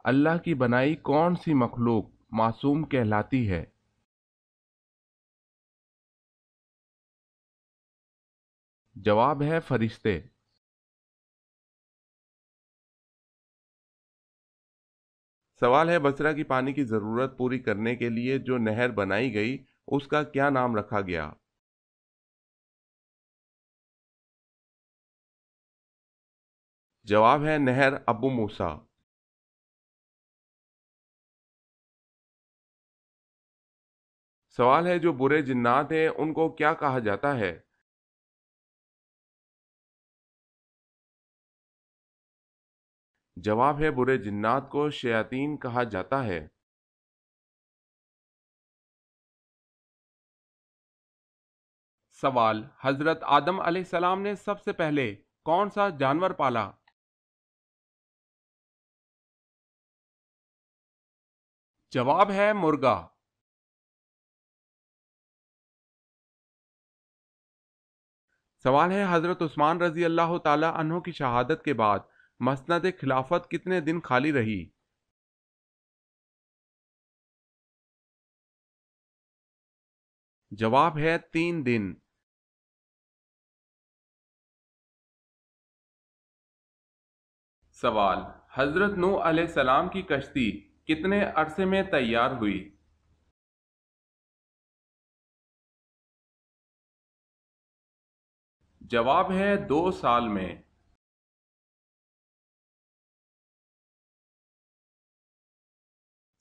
اللہ کی بنائی کون سی مخلوق معصوم کہلاتی ہے؟ جواب ہے فرشتے۔ سوال ہے بصرہ کی پانی کی ضرورت پوری کرنے کے لیے جو نہر بنائی گئی اس کا کیا نام رکھا گیا؟ جواب ہے نہر ابو موسیٰ۔ سوال ہے جو برے جنات ہیں ان کو کیا کہا جاتا ہے؟ جواب ہے برے جنات کو شیاطین کہا جاتا ہے۔ سوال، حضرت آدم علیہ السلام نے سب سے پہلے کون سا جانور پالا؟ جواب ہے مرغا۔ سوال ہے حضرت عثمان رضی اللہ تعالی عنہ کی شہادت کے بعد مسند خلافت کتنے دن خالی رہی؟ جواب ہے 3 دن۔ سوال، حضرت نوح علیہ السلام کی کشتی کتنے عرصے میں تیار ہوئی؟ جواب ہے 2 سال میں۔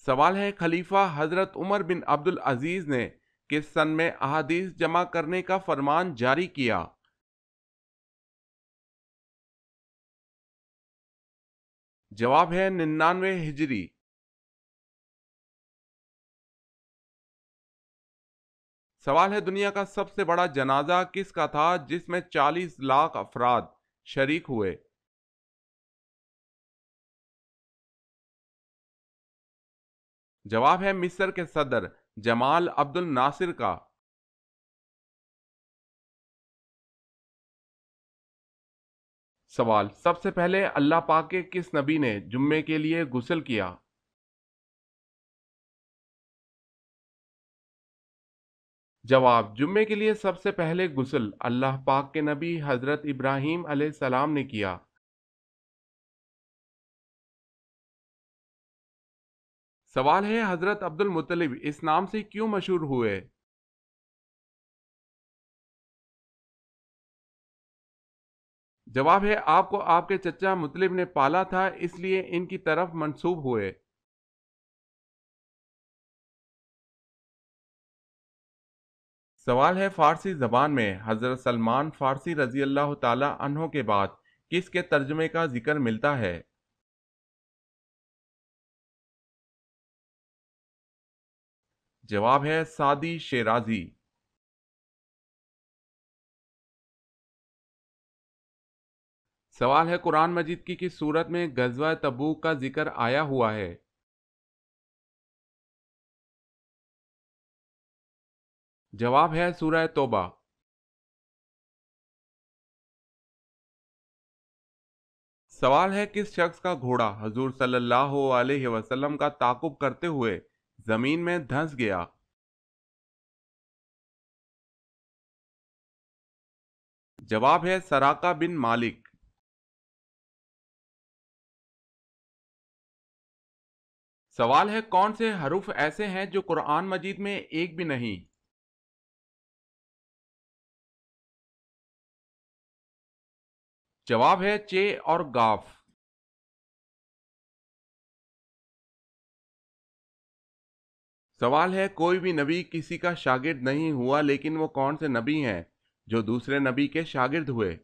سوال ہے خلیفہ حضرت عمر بن عبد العزیز نے کس سن میں احادیث جمع کرنے کا فرمان جاری کیا؟ جواب ہے 99 ہجری۔ سوال ہے دنیا کا سب سے بڑا جنازہ کس کا تھا جس میں 40 لاکھ افراد شریک ہوئے؟ جواب ہے مصر کے صدر جمال عبد الناصر کا۔ سوال، سب سے پہلے اللہ پاک کے کس نبی نے جمعے کے لیے غسل کیا؟ جواب، جمعے کے لیے سب سے پہلے غسل اللہ پاک کے نبی حضرت ابراہیم علیہ السلام نے کیا۔ سوال ہے حضرت عبد المطلب اس نام سے کیوں مشہور ہوئے؟ جواب ہے آپ کو آپ کے چچا مطلب نے پالا تھا اس لیے ان کی طرف منسوب ہوئے۔ سوال ہے فارسی زبان میں حضرت سلمان فارسی رضی اللہ تعالی عنہ کے بعد کس کے ترجمے کا ذکر ملتا ہے؟ جواب ہے سعدی شیرازی۔ سوال ہے قرآن مجید کی کس سورت میں غزوہ تبوک کا ذکر آیا ہوا ہے؟ جواب ہے سورہ توبہ۔ سوال ہے کس شخص کا گھوڑا حضور صلی اللہ علیہ وسلم کا تعاقب کرتے ہوئے زمین میں دھنس گیا؟ جواب ہے سراقہ بن مالک۔ سوال ہے کون سے حروف ایسے ہیں جو قرآن مجید میں ایک بھی نہیں؟ جواب ہے چ اور گاف۔ سوال ہے کوئی بھی نبی کسی کا شاگرد نہیں ہوا لیکن وہ کون سے نبی ہیں جو دوسرے نبی کے شاگرد ہوئے؟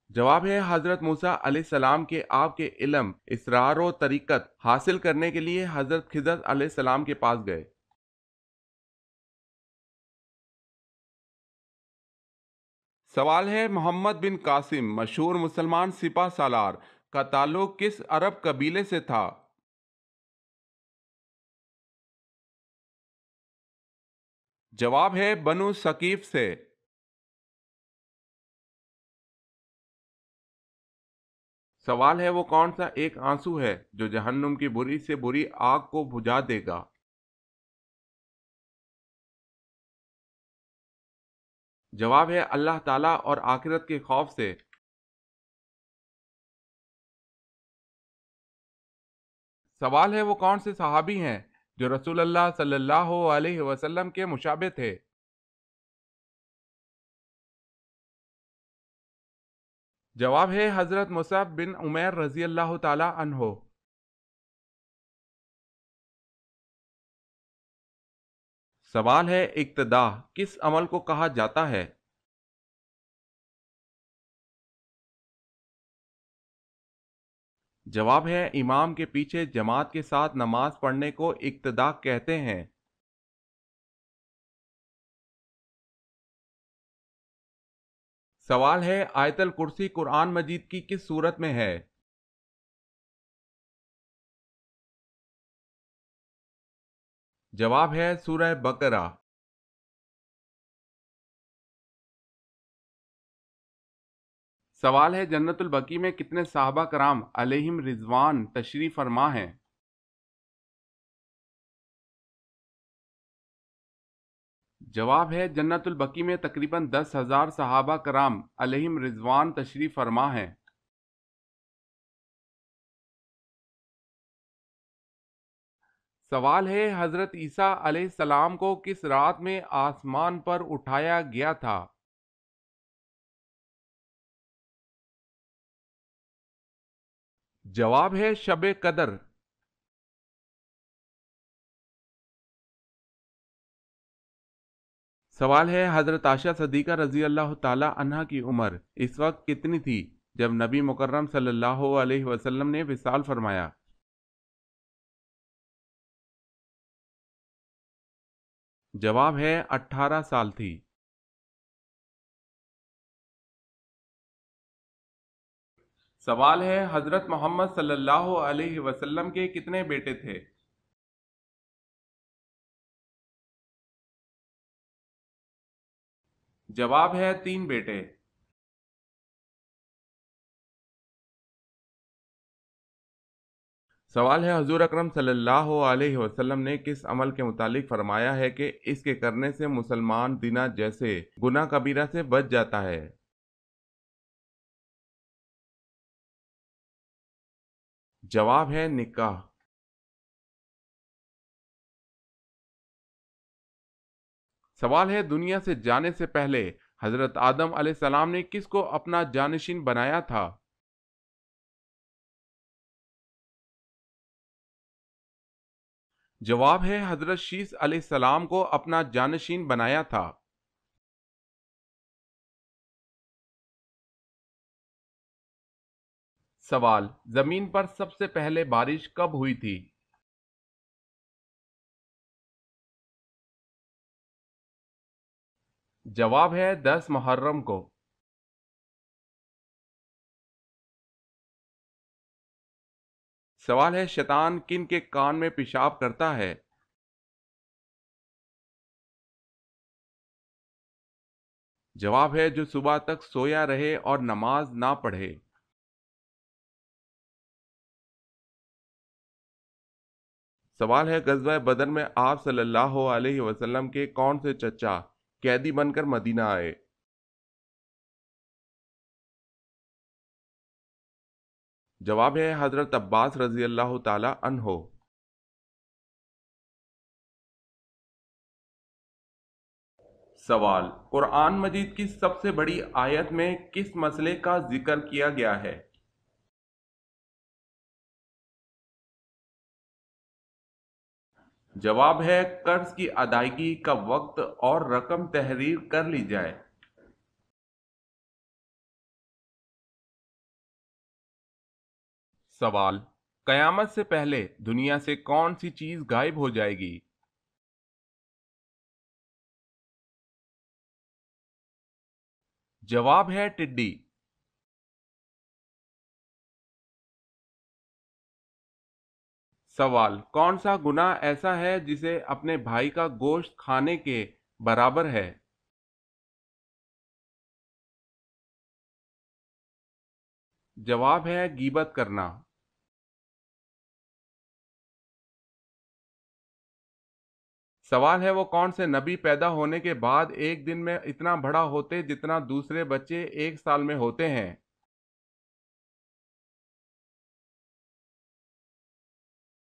جواب ہے حضرت موسیٰ علیہ السلام کے آپ کے علم، اسرار و طریقت حاصل کرنے کے لیے حضرت خضر علیہ السلام کے پاس گئے۔ سوال ہے محمد بن قاسم مشہور مسلمان سپہ سالار کا تعلق کس عرب قبیلے سے تھا؟ جواب ہے بنو ثقیف سے۔ سوال ہے وہ کون سا ایک آنسو ہے جو جہنم کی بری سے بری آگ کو بجھا دے گا؟ جواب ہے اللہ تعالیٰ اور آخرت کے خوف سے۔ سوال ہے وہ کون سے صحابی ہیں جو رسول اللہ صلی اللہ علیہ وسلم کے مشابہ تھے؟ جواب ہے حضرت مصعب بن عمیر رضی اللہ تعالی عنہ۔ سوال ہے اقتداء کس عمل کو کہا جاتا ہے؟ جواب ہے امام کے پیچھے جماعت کے ساتھ نماز پڑھنے کو اقتداء کہتے ہیں۔ سوال ہے آیت الکرسی قرآن مجید کی کس سورت میں ہے؟ جواب ہے سورہ بقرہ۔ سوال ہے جنت البقیع میں کتنے صحابہ کرام علیہم رضوان تشریف فرما ہیں؟ جواب ہے جنت البقیع میں تقریباً 10,000 صحابہ کرام علیہم رضوان تشریف فرما ہیں۔ سوال ہے حضرت عیسیٰ علیہ السلام کو کس رات میں آسمان پر اٹھایا گیا تھا؟ جواب ہے شب قدر۔ سوال ہے حضرت عائشہ صدیقہ رضی اللہ تعالی عنہا کی عمر اس وقت کتنی تھی جب نبی مکرم صلی اللہ علیہ وسلم نے وصال فرمایا؟ جواب ہے 18 سال تھی۔ سوال ہے حضرت محمد صلی اللہ علیہ وسلم کے کتنے بیٹے تھے؟ جواب ہے 3 بیٹے۔ سوال ہے حضور اکرم صلی اللہ علیہ وسلم نے کس عمل کے متعلق فرمایا ہے کہ اس کے کرنے سے مسلمان زنا جیسے گناہ کبیرہ سے بچ جاتا ہے؟ جواب ہے نکاح۔ سوال ہے دنیا سے جانے سے پہلے حضرت آدم علیہ السلام نے کس کو اپنا جانشین بنایا تھا؟ جواب ہے حضرت شیس علیہ السلام کو اپنا جانشین بنایا تھا۔ سوال زمین پر سب سے پہلے بارش کب ہوئی تھی؟ جواب ہے 10 محرم کو۔ سوال ہے شیطان کن کے کان میں پیشاب کرتا ہے؟ جواب ہے جو صبح تک سویا رہے اور نماز نہ پڑھے۔ سوال ہے غزوہ بدر میں آپ صلی اللہ علیہ وسلم کے کون سے چچا قیدی بن کر مدینہ آئے؟ جواب ہے حضرت عباس رضی اللہ تعالی عنہ۔ سوال قرآن مجید کی سب سے بڑی آیت میں کس مسئلے کا ذکر کیا گیا ہے؟ جواب ہے قرض کی ادائیگی کا وقت اور رقم تحریر کر لی جائے۔ سوال قیامت سے پہلے دنیا سے کون سی چیز غائب ہو جائے گی؟ جواب ہے ٹڈی۔ سوال کون سا گناہ ایسا ہے جسے اپنے بھائی کا گوشت کھانے کے برابر ہے؟ جواب ہے غیبت کرنا۔ سوال ہے وہ کون سے نبی پیدا ہونے کے بعد ایک دن میں اتنا بڑا ہوتے جتنا دوسرے بچے ایک سال میں ہوتے ہیں؟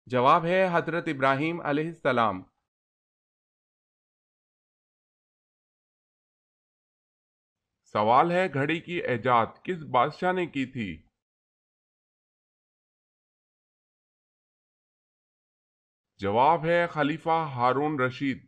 جواب ہے حضرت ابراہیم علیہ السلام۔ سوال ہے گھڑی کی ایجاد کس بادشاہ نے کی تھی؟ جواب ہے خلیفہ ہارون رشید۔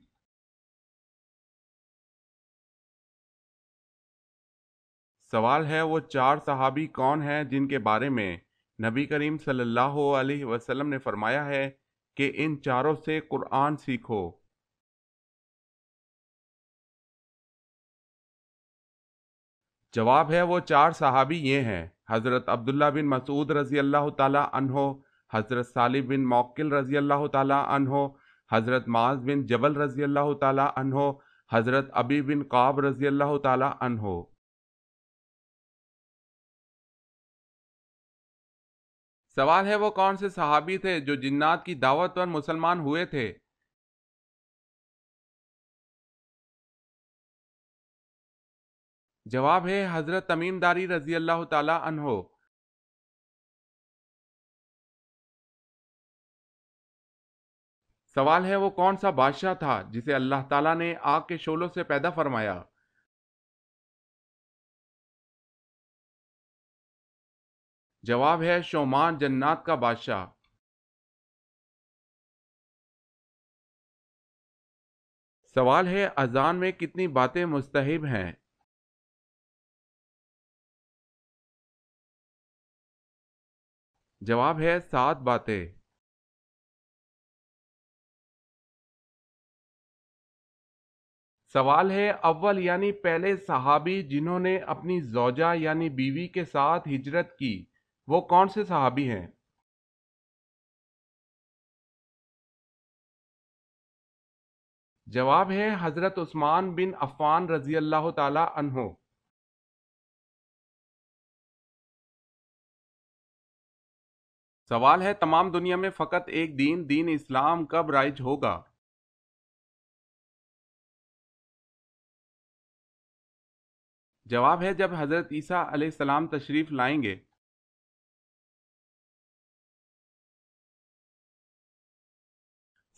سوال ہے وہ چار صحابی کون ہیں جن کے بارے میں نبی کریم صلی اللہ علیہ وسلم نے فرمایا ہے کہ ان چاروں سے قرآن سیکھو؟ جواب ہے وہ چار صحابی یہ ہیں: حضرت عبداللہ بن مسعود رضی اللہ تعالی عنہ، حضرت صالح بن موکل رضی اللہ تعالی عنہ، حضرت معاذ بن جبل رضی اللہ تعالی عنہ، حضرت ابی بن قعب رضی اللہ تعالی عنہ۔ سوال ہے وہ کون سے صحابی تھے جو جنات کی دعوت پر مسلمان ہوئے تھے؟ جواب ہے حضرت تمیم داری رضی اللہ تعالی عنہ۔ سوال ہے وہ کون سا بادشاہ تھا جسے اللہ تعالیٰ نے آگ کے شعلوں سے پیدا فرمایا؟ جواب ہے شومان جنات کا بادشاہ۔ سوال ہے اذان میں کتنی باتیں مستحب ہیں؟ جواب ہے 7 باتیں۔ سوال ہے اول یعنی پہلے صحابی جنہوں نے اپنی زوجہ یعنی بیوی کے ساتھ ہجرت کی وہ کون سے صحابی ہیں؟ جواب ہے حضرت عثمان بن عفان رضی اللہ تعالی عنہ۔ سوال ہے تمام دنیا میں فقط ایک دین، دین اسلام کب رائج ہوگا؟ جواب ہے جب حضرت عیسیٰ علیہ السلام تشریف لائیں گے۔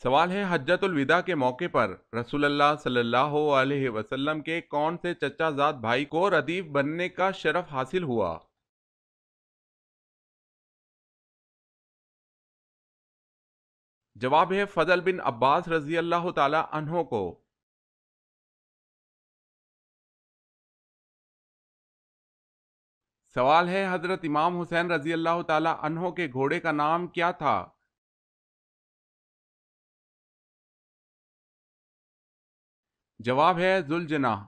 سوال ہے حجۃ الوداع کے موقع پر رسول اللہ صلی اللہ علیہ وسلم کے کون سے چچا زاد بھائی کو ردیف بننے کا شرف حاصل ہوا؟ جواب ہے فضل بن عباس رضی اللہ تعالی عنہ کو۔ سوال ہے حضرت امام حسین رضی اللہ تعالی عنہ کے گھوڑے کا نام کیا تھا؟ جواب ہے ذوالجناح۔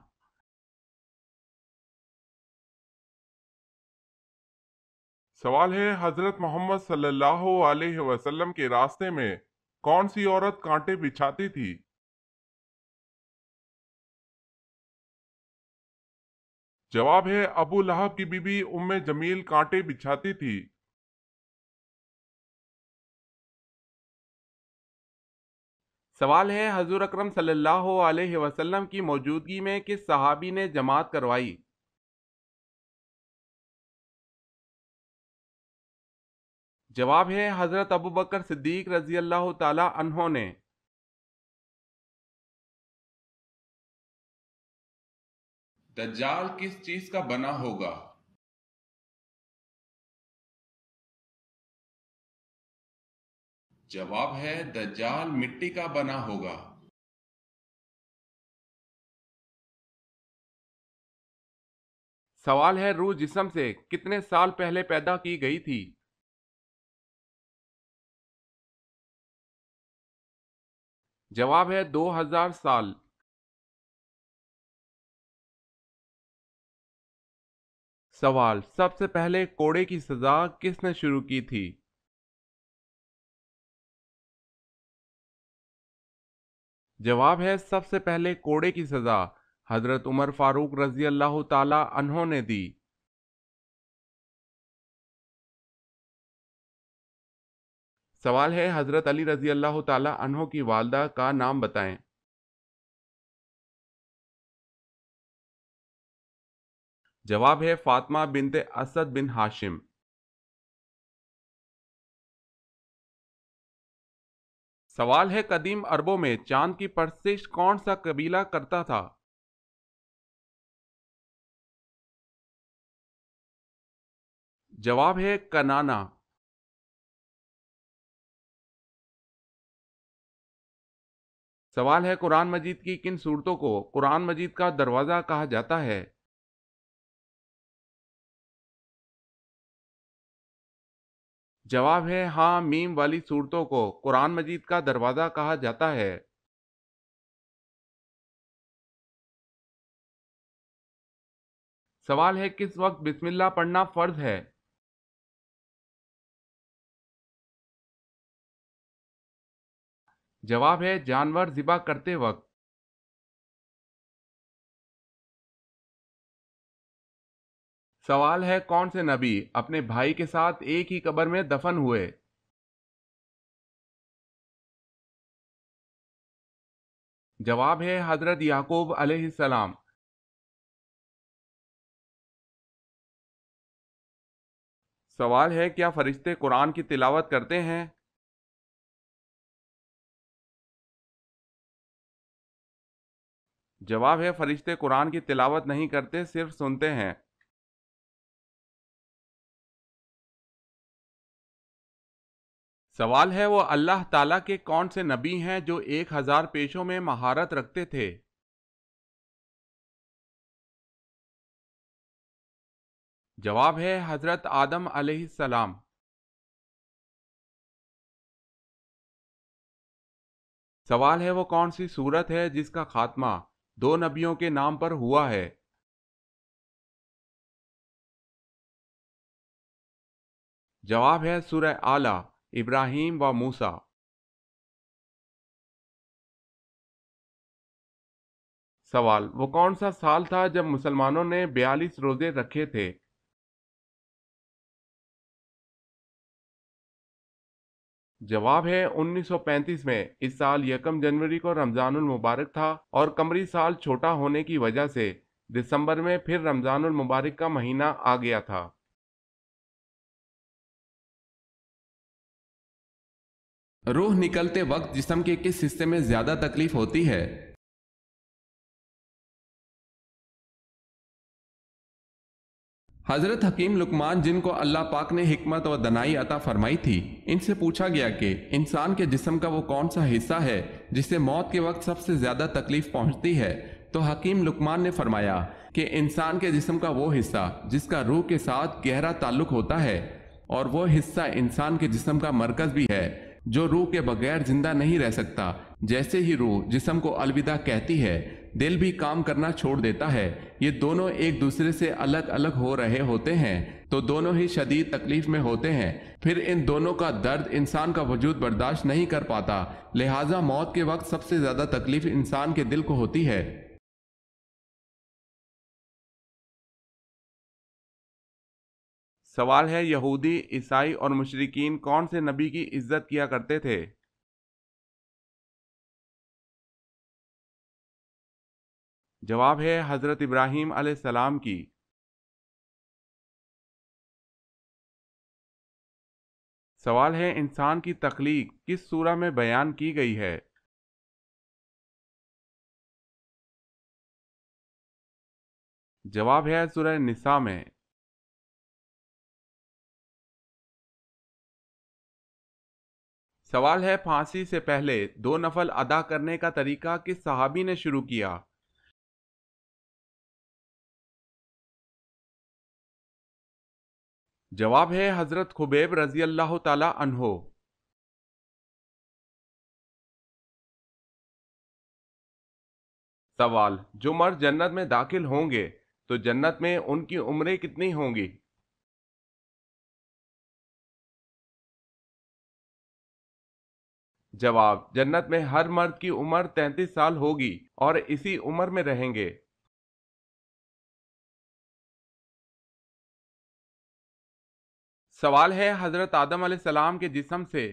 سوال ہے حضرت محمد صلی اللہ علیہ وسلم کے راستے میں کون سی عورت کانٹے بچھاتی تھی؟ جواب ہے ابو لہب کی بیوی ام جمیل کانٹے بچھاتی تھی۔ سوال ہے حضور اکرم صلی اللہ علیہ وسلم کی موجودگی میں کس صحابی نے جماعت کروائی؟ جواب ہے حضرت ابوبکر صدیق رضی اللہ تعالی عنہ نے۔ دجال کس چیز کا بنا ہوگا؟ جواب ہے دجال مٹی کا بنا ہوگا۔ سوال ہے روح جسم سے کتنے سال پہلے پیدا کی گئی تھی؟ جواب ہے 2000 سال۔ سوال سب سے پہلے کوڑے کی سزا کس نے شروع کی تھی؟ جواب ہے سب سے پہلے کوڑے کی سزا حضرت عمر فاروق رضی اللہ تعالی عنہ نے دی۔ سوال ہے حضرت علی رضی اللہ تعالی عنہ کی والدہ کا نام بتائیں۔ جواب ہے فاطمہ بنت اسد بن ہاشم۔ سوال ہے قدیم عربوں میں چاند کی پرستش کون سا قبیلہ کرتا تھا؟ جواب ہے کنانا۔ سوال ہے قرآن مجید کی کن صورتوں کو قرآن مجید کا دروازہ کہا جاتا ہے؟ جواب ہے ہاں میم والی صورتوں کو قرآن مجید کا دروازہ کہا جاتا ہے۔ سوال ہے کس وقت بسم اللہ پڑھنا فرض ہے؟ جواب ہے جانور ذبح کرتے وقت۔ سوال ہے کون سے نبی اپنے بھائی کے ساتھ ایک ہی قبر میں دفن ہوئے؟ جواب ہے حضرت یعقوب علیہ السلام۔ سوال ہے کیا فرشتے قرآن کی تلاوت کرتے ہیں؟ جواب ہے فرشتے قرآن کی تلاوت نہیں کرتے، صرف سنتے ہیں۔ سوال ہے وہ اللہ تعالیٰ کے کون سے نبی ہیں جو 1000 پیشوں میں مہارت رکھتے تھے؟ جواب ہے حضرت آدم علیہ السلام۔ سوال ہے وہ کون سی سورت ہے جس کا خاتمہ 2 نبیوں کے نام پر ہوا ہے؟ جواب ہے سورہ اعلی، ابراہیم و موسیٰ۔ سوال وہ کون سا سال تھا جب مسلمانوں نے 42 روزے رکھے تھے؟ جواب ہے 1935 میں۔ اس سال یکم جنوری کو رمضان المبارک تھا اور قمری سال چھوٹا ہونے کی وجہ سے دسمبر میں پھر رمضان المبارک کا مہینہ آ گیا تھا۔ روح نکلتے وقت جسم کے کس حصے میں زیادہ تکلیف ہوتی ہے؟ حضرت حکیم لقمان جن کو اللہ پاک نے حکمت و دانائی عطا فرمائی تھی، ان سے پوچھا گیا کہ انسان کے جسم کا وہ کون سا حصہ ہے جس سے موت کے وقت سب سے زیادہ تکلیف پہنچتی ہے؟ تو حکیم لقمان نے فرمایا کہ انسان کے جسم کا وہ حصہ جس کا روح کے ساتھ گہرا تعلق ہوتا ہے، اور وہ حصہ انسان کے جسم کا مرکز بھی ہے جو روح کے بغیر زندہ نہیں رہ سکتا۔ جیسے ہی روح جسم کو الوداع کہتی ہے، دل بھی کام کرنا چھوڑ دیتا ہے۔ یہ دونوں ایک دوسرے سے الگ الگ ہو رہے ہوتے ہیں تو دونوں ہی شدید تکلیف میں ہوتے ہیں، پھر ان دونوں کا درد انسان کا وجود برداشت نہیں کر پاتا، لہٰذا موت کے وقت سب سے زیادہ تکلیف انسان کے دل کو ہوتی ہے۔ سوال ہے یہودی، عیسائی اور مشرکین کون سے نبی کی عزت کیا کرتے تھے؟ جواب ہے حضرت ابراہیم علیہ السلام کی۔ سوال ہے انسان کی تخلیق کس سورہ میں بیان کی گئی ہے؟ جواب ہے سورہ نساء میں۔ سوال ہے پھانسی سے پہلے 2 نفل ادا کرنے کا طریقہ کس صحابی نے شروع کیا؟ جواب ہے حضرت خبیب رضی اللہ تعالی عنہ۔ سوال جو مرد جنت میں داخل ہوں گے تو جنت میں ان کی عمریں کتنی ہوں گی؟ جواب جنت میں ہر مرد کی عمر 33 سال ہوگی اور اسی عمر میں رہیں گے۔ سوال ہے حضرت آدم علیہ السلام کے جسم سے